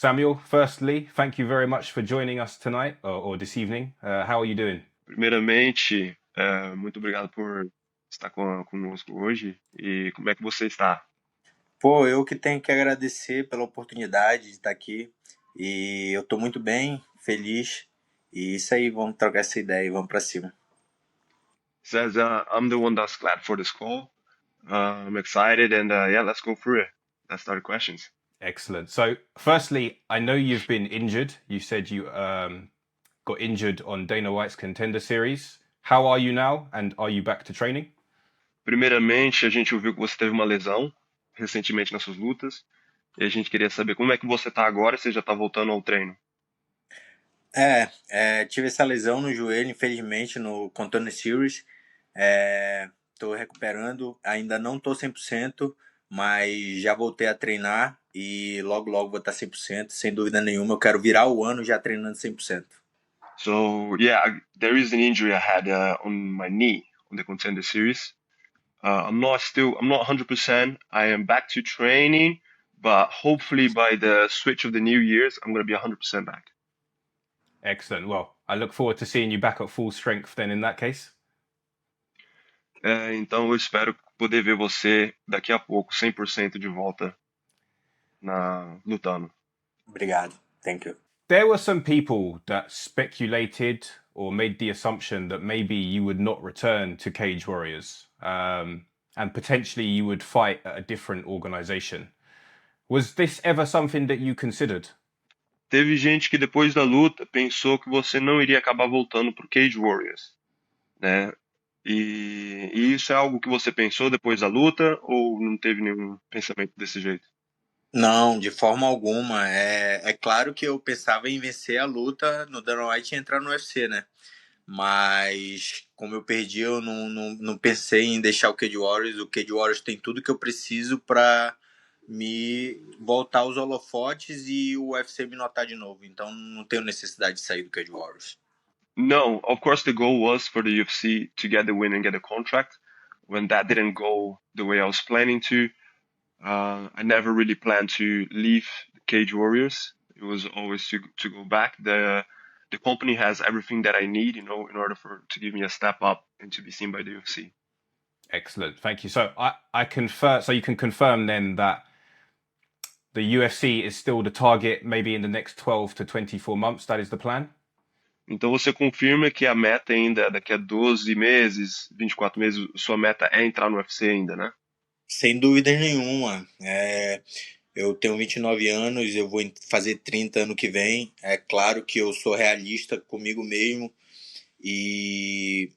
Samuel, firstly, thank you very much for joining us tonight or this evening. How are you doing? Primeiramente, muito obrigado por estar conosco hoje. E como é que você está? Pô, eu que tenho que agradecer pela oportunidade de estar aqui. E eu tô muito bem, feliz. E isso aí, vamos trocar essa ideia e vamos pra cima. Says, I'm the one that's glad for this call. I'm excited and yeah, let's go through it. Let's start the questions. Excellent. So, firstly, I know you've been injured. You said you got injured on Dana White's Contender Series. How are you now, and are you back to training? Primeiramente, a gente ouviu que você teve uma lesão recentemente nas suas lutas. E a gente queria saber como é que você está agora, se já está voltando ao treino. Tive essa lesão no joelho, infelizmente, no Contender Series. Tô recuperando, ainda não tô 100%, mas já voltei a treinar e logo vou estar 100%, sem dúvida nenhuma. Eu quero virar o ano já treinando 100%. So yeah, there is an injury I had on my knee on the Contender Series. I'm not 100%. I am back to training, but hopefully by the switch of the New Year's, I'm going to be 100% back. Excellent. Well, I look forward to seeing you back at full strength then in that case. Então eu espero poder ver você daqui a pouco 100% de volta lutando. Obrigado. Thank you. There were some people that speculated or made the assumption that maybe you would not return to Cage Warriors and potentially you would fight at a different organization. Was this ever something that you considered? Teve gente que depois da luta pensou que você não iria acabar voltando pro Cage Warriors, né? E isso é algo que você pensou depois da luta ou não teve nenhum pensamento desse jeito? Não, de forma alguma. É claro que eu pensava em vencer a luta no Dana White e entrar no UFC, né? Mas como eu perdi, eu não pensei em deixar o Cage Warriors. O Cage Warriors tem tudo que eu preciso para me voltar aos holofotes e o UFC me notar de novo. Então não tenho necessidade de sair do Cage Warriors. No, of course the goal was for the UFC to get the win and get a contract. When that didn't go the way I was planning to, I never really planned to leave Cage Warriors. It was always to go back. The company has everything that I need, in order to give me a step up and to be seen by the UFC. Excellent, thank you. So I confirm. So you can confirm then that the UFC is still the target, maybe in the next 12 to 24 months. That is the plan. Então você confirma que a meta ainda, daqui a 12 meses, 24 meses, sua meta é entrar no UFC ainda, né? Sem dúvida nenhuma. Eu tenho 29 anos, eu vou fazer 30 ano que vem. É claro que eu sou realista comigo mesmo e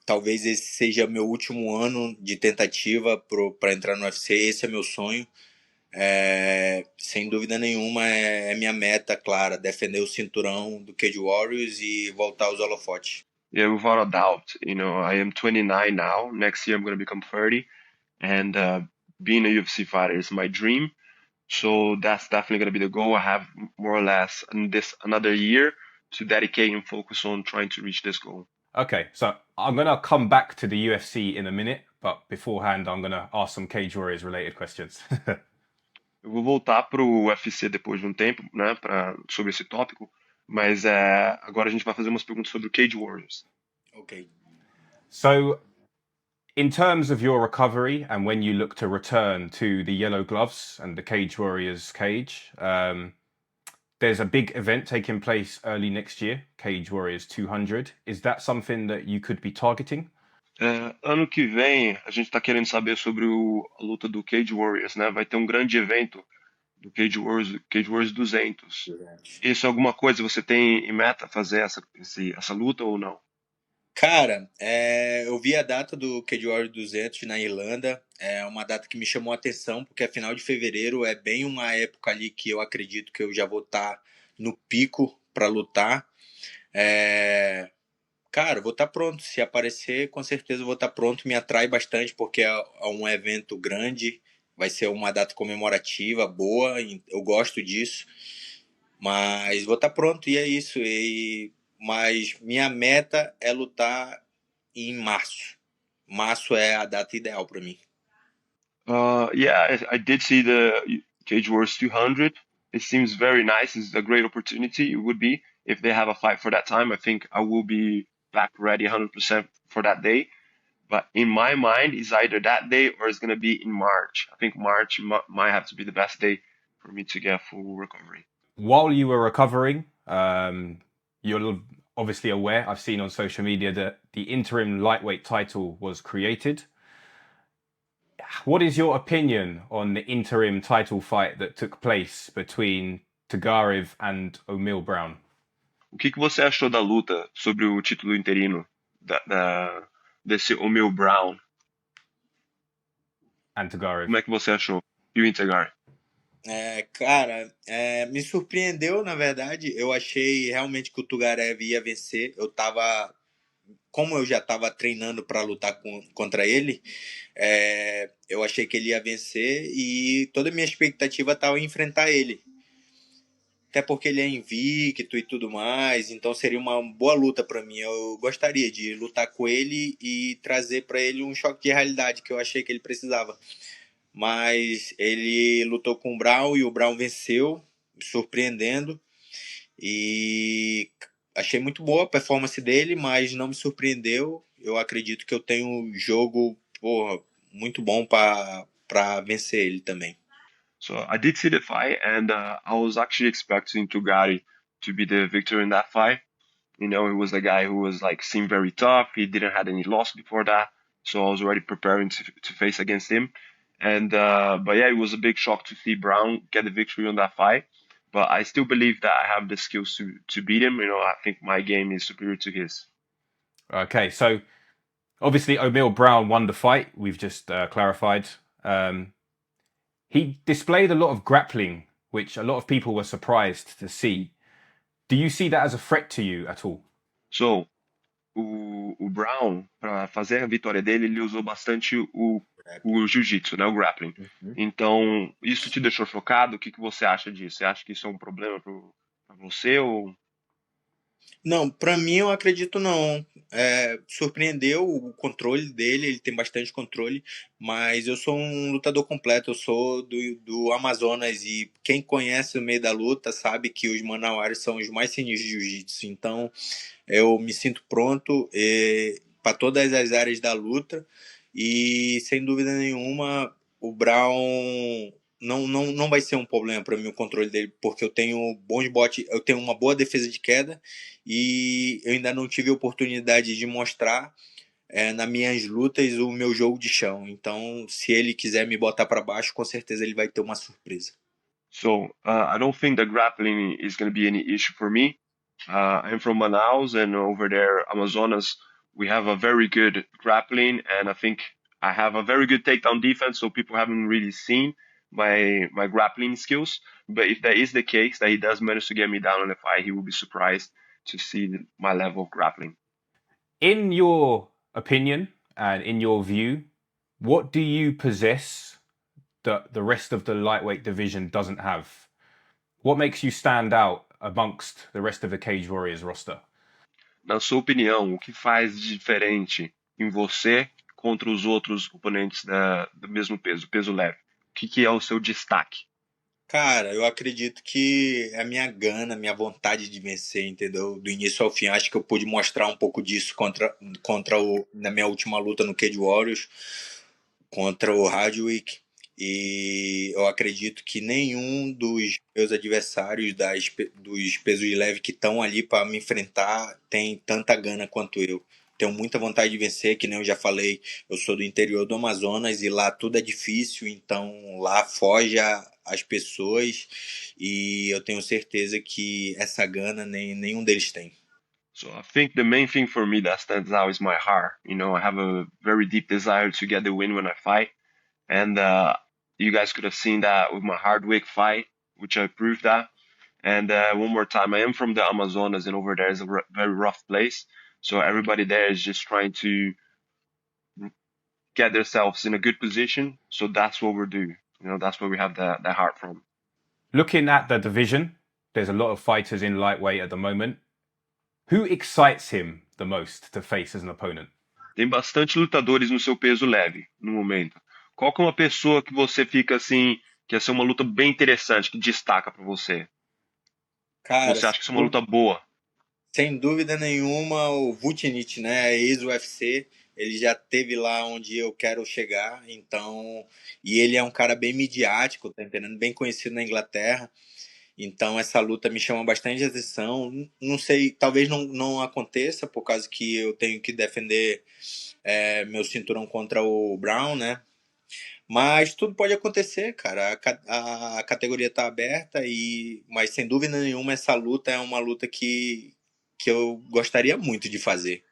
talvez esse seja meu último ano de tentativa para entrar no UFC. Esse é meu sonho. Sem dúvida nenhuma, é minha meta, clara, defender o cinturão do Cage Warriors e voltar aos holofotes. Yeah, without a doubt. I am 29 now. Next year I'm going to become 30. And being a UFC fighter is my dream. So that's definitely going to be the goal. I have more or less another year to dedicate and focus on trying to reach this goal. Okay, so I'm going to come back to the UFC in a minute, but beforehand, I'm going to ask some Cage Warriors related questions. Eu vou voltar pro UFC depois de um tempo, né, sobre esse tópico, mas agora a gente vai fazer umas perguntas sobre o Cage Warriors. Ok. So, in terms of your recovery and when you look to return to the Yellow Gloves and the Cage Warriors cage, there's a big event taking place early next year, Cage Warriors 200. Is that something that you could be targeting? Ano que vem, a gente está querendo saber sobre a luta do Cage Warriors, né? Vai ter um grande evento do Cage Warriors 200. Isso é alguma coisa que você tem em meta fazer essa luta ou não? Cara, eu vi a data do Cage Warriors 200 na Irlanda. É uma data que me chamou a atenção, porque a final de fevereiro é bem uma época ali que eu acredito que eu já vou estar no pico para lutar. Cara, eu vou estar pronto. Se aparecer, com certeza eu vou estar pronto. Me atrai bastante, porque é um evento grande. Vai ser uma data comemorativa, boa. Eu gosto disso. Mas vou estar pronto e é isso. Mas minha meta é lutar em março. Março é a data ideal para mim. Yeah, I did see the Cage Warriors 200. it seems very nice. It's a great opportunity. It would be if they have a fight for that time. I think I will be back ready 100% for that day. But in my mind, it's either that day or it's gonna be in March. I think March might have to be the best day for me to get full recovery. While you were recovering, you're obviously aware, I've seen on social media that the interim lightweight title was created. What is your opinion on the interim title fight that took place between Tagarev and O'Mill Brown? O que você achou da luta sobre o título interino desse O'Mill Brown? And Tagarev. Como é que você achou? E o Integar? Cara, me surpreendeu, na verdade. Eu achei realmente que o Tugarev ia vencer. Como eu já estava treinando para lutar contra ele, eu achei que ele ia vencer e toda a minha expectativa estava em enfrentar ele. Até porque ele é invicto e tudo mais, então seria uma boa luta para mim. Eu gostaria de lutar com ele e trazer para ele um choque de realidade que eu achei que ele precisava. Mas ele lutou com o Brown e o Brown venceu, surpreendendo. E achei muito boa a performance dele, mas não me surpreendeu. Eu acredito que eu tenho um jogo muito bom para vencer ele também. So I did see the fight, and I was actually expecting Tugari to be the victor in that fight. You know, he was a guy who was like seemed very tough. He didn't had any loss before that, so I was already preparing to face against him. And but yeah, it was a big shock to see Brown get the victory on that fight. But I still believe that I have the skills to beat him. You know, I think my game is superior to his. Okay, so obviously O'Mill Brown won the fight. We've just clarified. He displayed a lot of grappling, which a lot of people were surprised to see. Do you see that as a threat to you at all? So, o Brown, para fazer a vitória dele, ele usou bastante o jiu-jitsu, né, o grappling. Então, isso te deixou chocado? O que você acha disso? Você acha que isso é um problema para você ou... Não, para mim eu acredito não. Surpreendeu o controle dele, ele tem bastante controle, mas eu sou um lutador completo, eu sou do Amazonas e quem conhece o meio da luta sabe que os manauaras são os mais sinistros de jiu-jitsu, então eu me sinto pronto para todas as áreas da luta e sem dúvida nenhuma o Brown não vai ser um problema para mim o controle dele, porque eu tenho bons botes, eu tenho uma boa defesa de queda e eu ainda não tive a oportunidade de mostrar nas minhas lutas o meu jogo de chão. Então, se ele quiser me botar para baixo, com certeza ele vai ter uma surpresa. So, I don't think the grappling is going to be any issue for me. I'm from Manaus, and over there, Amazonas, we have a very good grappling, and I think I have a very good takedown defense, so people haven't really seen my grappling skills. But if that is the case, that he does manage to get me down in the fight, he will be surprised to see my level of grappling. In your opinion and in your view, what do you possess that the rest of the lightweight division doesn't have? What makes you stand out amongst the rest of the Cage Warriors roster? Na sua opinião, o que faz de diferente em você contra os outros oponentes do mesmo peso leve? O que é o seu destaque? Cara, eu acredito que é a minha gana, a minha vontade de vencer, entendeu? Do início ao fim, acho que eu pude mostrar um pouco disso na minha última luta no Cage Warriors contra o Hardwick. E eu acredito que nenhum dos meus adversários dos pesos de leve que estão ali para me enfrentar tem tanta gana quanto eu. Tenho muita vontade de vencer, que nem eu já falei, eu sou do interior do Amazonas e lá tudo é difícil, então lá foge as pessoas e eu tenho certeza que essa gana nenhum deles tem. So I think the main thing for me that stands out is my heart. You know, I have a very deep desire to get the win when I fight. And you guys could have seen that with my Hardwick fight, which I proved that. And one more time, I am from the Amazonas, and over there is a very rough place. So everybody there is just trying to get themselves in a good position. So that's what we're doing. You know, that's where we have that heart from. Looking at the division, there's a lot of fighters in lightweight at the moment. Who excites him the most to face as an opponent? Tem bastante lutadores no seu peso leve no momento. Qual que é uma pessoa que você fica assim que ia ser uma luta bem interessante, que destaca pra você? Cara, Você acha que isso é uma luta boa? sem dúvida nenhuma, o Vucinic, né, ex-UFC, ele já teve lá onde eu quero chegar, então, e ele é um cara bem midiático, tá entendendo? Bem conhecido na Inglaterra, então essa luta me chama bastante atenção. Não sei, talvez não aconteça, por causa que eu tenho que defender meu cinturão contra o Brown, né? Mas tudo pode acontecer, cara. A categoria está aberta mas sem dúvida nenhuma essa luta é uma luta que eu gostaria muito de fazer.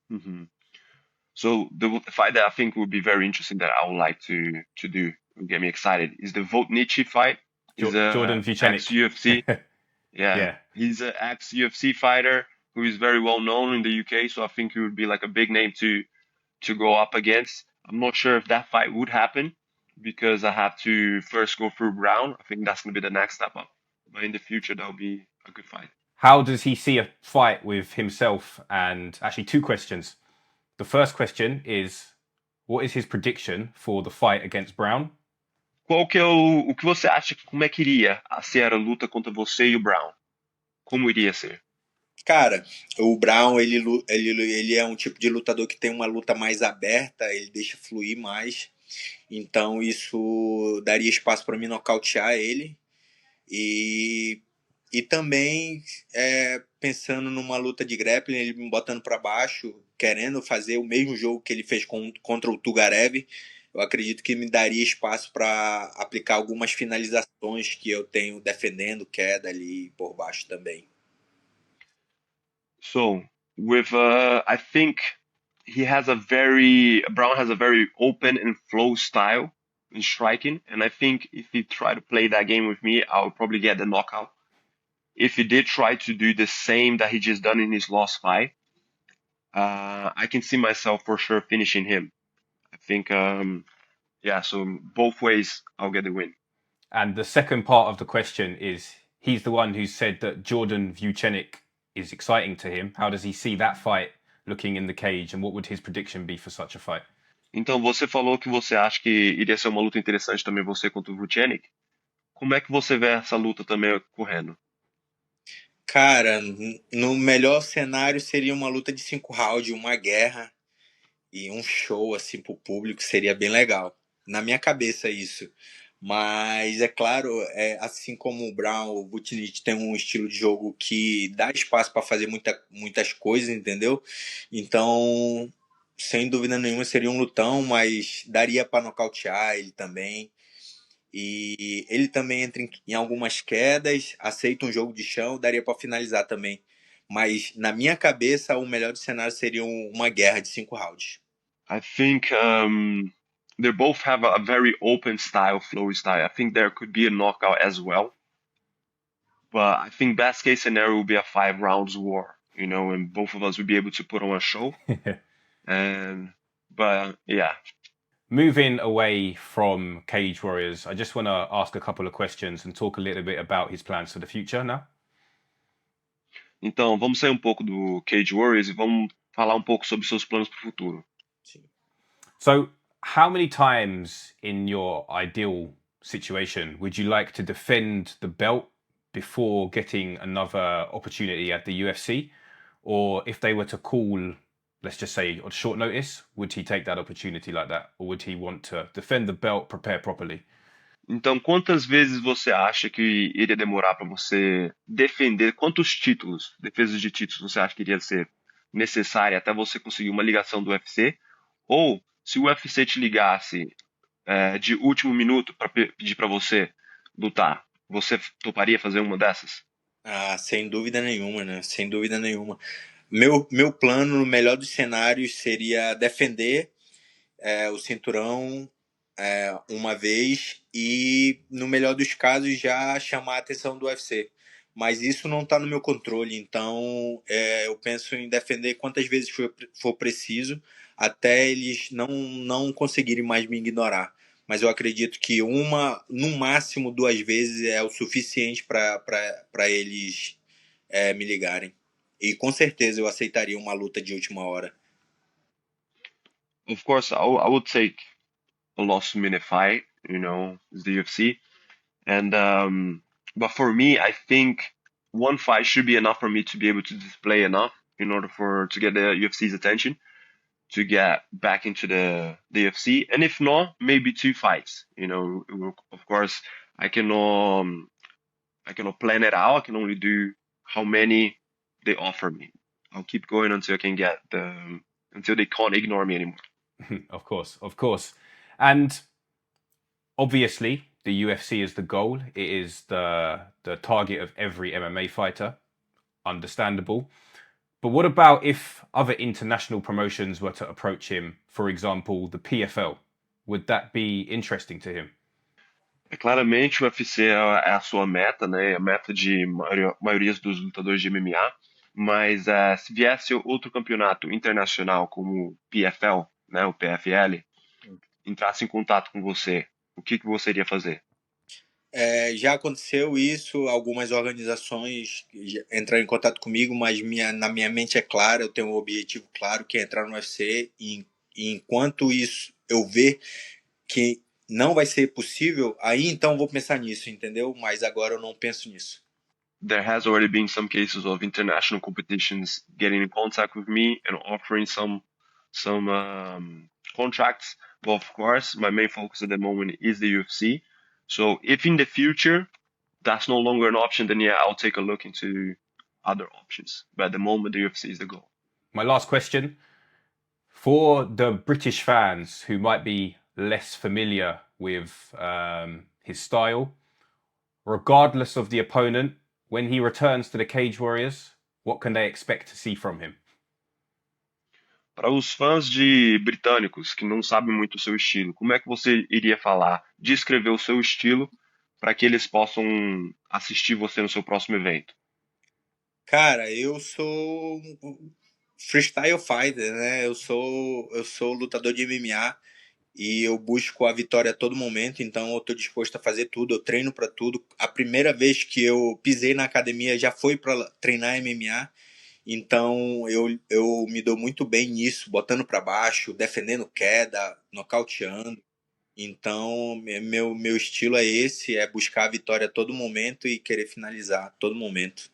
Mhm. So the fight that I think would be very interesting that I would like to do, would get me excited, is the Votnichi fight. He's Jordan a ex Vucenic. UFC. Yeah, Yeah. he's an ex UFC fighter who is very well known in the UK. So I think he would be like a big name to go up against. I'm not sure if that fight would happen because I have to first go through Brown. I think that's gonna be the next step up. But in the future, that would be a good fight. How does he see a fight with himself? And actually, two questions. The first question is, what is his prediction for the fight against Brown? Qual que é o que você acha que como é que iria ser a luta contra você e o Brown? Como iria ser? Cara, o Brown, ele é um tipo de lutador que tem uma luta mais aberta, ele deixa fluir mais. Então isso daria espaço para mim nocautear ele. E, e também pensando numa luta de grappling, ele me botando para baixo, querendo fazer o mesmo jogo que ele fez contra o Tugarev, eu acredito que me daria espaço para aplicar algumas finalizações que eu tenho defendendo, queda ali por baixo também. So with I think Brown has a very open and flow style in striking, and I think if he tried to play that game with me, I would probably get the knockout. If he did try to do the same that he just done in his last fight, I can see myself for sure finishing him. I think, yeah, so both ways I'll get the win. And the second part of the question is, he's the one who said that Jordan Vucenic is exciting to him. How does he see that fight looking in the cage, and what would his prediction be for such a fight? Então você falou que você acha que iria ser uma luta interessante também você contra o Vucenic. Como é que você vê essa luta também ocorrendo? Cara, no melhor cenário seria uma luta de 5 rounds, uma guerra e um show assim pro público, seria bem legal. Na minha cabeça isso. Mas é claro, assim como o Brown, o Vucinic tem um estilo de jogo que dá espaço para fazer muitas coisas, entendeu? Então, sem dúvida nenhuma seria um lutão, mas daria para nocautear ele também. E ele também entra em algumas quedas, aceita um jogo de chão, daria para finalizar também. Mas na minha cabeça, o melhor do cenário seria uma guerra de 5 rounds. I think they both have a very open style, flowy style. I think there could be a knockout as well. But I think best case scenario will be a 5 rounds war, and both of us would be able to put on a show. But yeah. Moving away from Cage Warriors, I just want to ask a couple of questions and talk a little bit about his plans for the future now. Então, vamos sair um pouco do Cage Warriors e vamos falar um pouco sobre seus planos para o futuro. So, how many times in your ideal situation would you like to defend the belt before getting another opportunity at the UFC? Or if they were to call, let's just say, on short notice, would he take that opportunity like that? Or would he want to defend the belt, prepare properly? Então, quantas vezes você acha que iria demorar para você defender? Quantos títulos, defesas de títulos, você acha que iria ser necessária até você conseguir uma ligação do UFC? Ou, se o UFC te ligasse de último minuto para pedir para você lutar, você toparia fazer uma dessas? Ah, sem dúvida nenhuma, né? Sem dúvida nenhuma. Meu plano, no melhor dos cenários, seria defender o cinturão uma vez e, no melhor dos casos, já chamar a atenção do UFC. Mas isso não está no meu controle, então eu penso em defender quantas vezes for preciso até eles não conseguirem mais me ignorar. Mas eu acredito que no máximo 2 vezes é o suficiente para eles me ligarem. E com certeza eu aceitaria uma luta de última hora. Of course, I would take a last minute fight, is the UFC. And but for me, I think one fight should be enough for me to be able to display enough in order to get the UFC's attention to get back into the UFC. And if not, maybe two fights. Of course, I cannot plan it out. I can only do how many they offer me. I'll keep going until I can get until they can't ignore me anymore. Of course. And obviously, the UFC is the goal. It is the target of every MMA fighter. Understandable. But what about if other international promotions were to approach him, for example, the PFL? Would that be interesting to him? Claramente o UFC é a sua meta, né? A meta de maioria dos lutadores de MMA. Mas se viesse outro campeonato internacional como o PFL, né, o PFL, entrasse em contato com você, o que você iria fazer? Já aconteceu isso, algumas organizações entraram em contato comigo, mas na minha mente é clara, eu tenho um objetivo claro, que é entrar no UFC, e enquanto isso eu ver que não vai ser possível, aí então vou pensar nisso, entendeu? Mas agora eu não penso nisso. There has already been some cases of international competitions getting in contact with me and offering some contracts. But of course, my main focus at the moment is the UFC. So if in the future that's no longer an option, then yeah, I'll take a look into other options. But at the moment, the UFC is the goal. My last question. For the British fans who might be less familiar with his style, regardless of the opponent, when he returns to the Cage Warriors, what can they expect to see from him? Para os fãs de britânicos que não sabem muito o seu estilo, como é que você iria falar, descrever o seu estilo para que eles possam assistir você no seu próximo evento? Cara, eu sou freestyle fighter, né? Eu sou lutador de MMA e eu busco a vitória a todo momento, então eu tô disposto a fazer tudo, eu treino para tudo. A primeira vez que eu pisei na academia já foi para treinar MMA, então eu me dou muito bem nisso, botando para baixo, defendendo queda, nocauteando. Então, meu estilo é esse, é buscar a vitória a todo momento e querer finalizar a todo momento.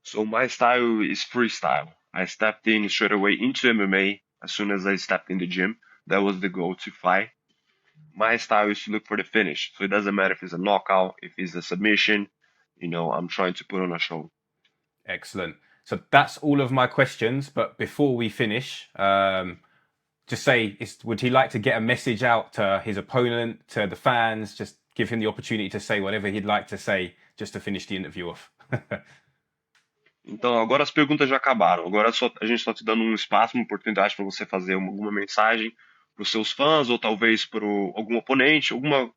So my style is freestyle. I stepped in straight away into MMA as soon as I stepped in the gym. That was the goal, to fight. My style is to look for the finish. So it doesn't matter if it's a knockout, if it's a submission, I'm trying to put on a show. Excellent. So that's all of my questions. But before we finish, just say, would he like to get a message out to his opponent, to the fans? Just give him the opportunity to say whatever he'd like to say just to finish the interview off. Então, agora as perguntas já acabaram. Agora a gente está te dando um espaço, uma oportunidade para você fazer alguma mensagem para os seus fãs ou talvez para algum oponente, alguma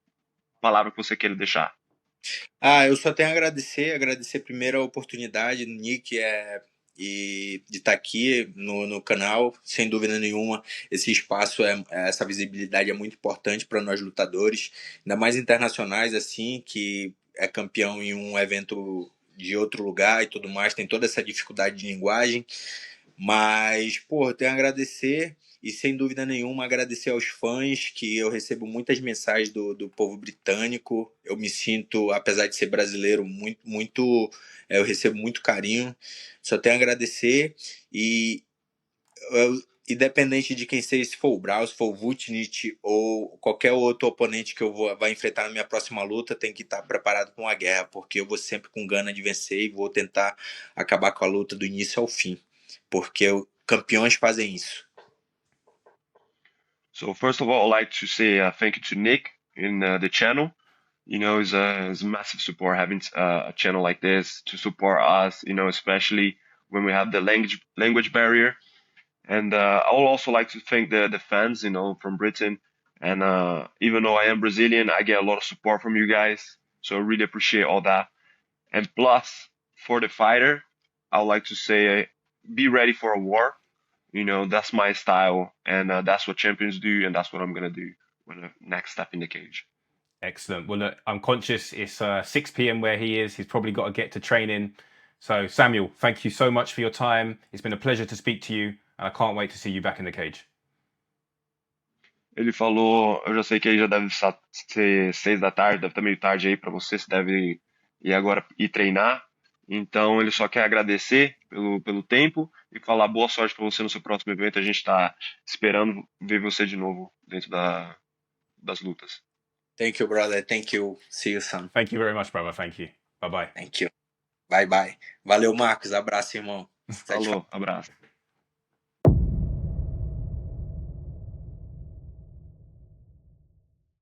palavra que você queira deixar. Eu só tenho a agradecer primeiro a oportunidade, Nick, e de estar aqui no canal, sem dúvida nenhuma. Esse espaço, essa visibilidade é muito importante para nós lutadores, ainda mais internacionais, assim, que é campeão em um evento de outro lugar e tudo mais, tem toda essa dificuldade de linguagem. Mas, pô, eu tenho a agradecer e, sem dúvida nenhuma, agradecer aos fãs, que eu recebo muitas mensagens do povo britânico. Eu me sinto, apesar de ser brasileiro, muito, eu recebo muito carinho. Só tenho a agradecer e, independente de quem seja, se for o Brau, se for o Vucinic ou qualquer outro oponente que eu vá enfrentar na minha próxima luta, tem que estar preparado para uma guerra, porque eu vou sempre com gana de vencer e vou tentar acabar com a luta do início ao fim. Porque campeões fazem isso. So first of all, I'd like to say thank you to Nick in the channel. It's a massive support having a channel like this to support us, especially when we have the language barrier. And I would also like to thank the fans, from Britain. And even though I am Brazilian, I get a lot of support from you guys. So I really appreciate all that. And plus, for the fighter, I would like to say, be ready for a war. That's my style, and that's what champions do, and that's what I'm going to do when the next step in the cage. Excellent. Well, look, I'm conscious it's 6 p.m. where he is. He's probably got to get to training. So, Samuel, thank you so much for your time. It's been a pleasure to speak to you, and I can't wait to see you back in the cage. Ele falou, eu já sei que aí já deve ser 6 da tarde, deve estar meio tarde aí para você, você deve ir agora ir treinar. Então ele só quer agradecer pelo tempo e falar boa sorte para você no seu próximo evento. A gente está esperando ver você de novo dentro das lutas. Thank you, brother. Thank you. See you soon. Thank you very much, brother. Thank you. Bye bye. Thank you. Bye, bye. Valeu, Marcos. Abraço, irmão. Falou, abraço.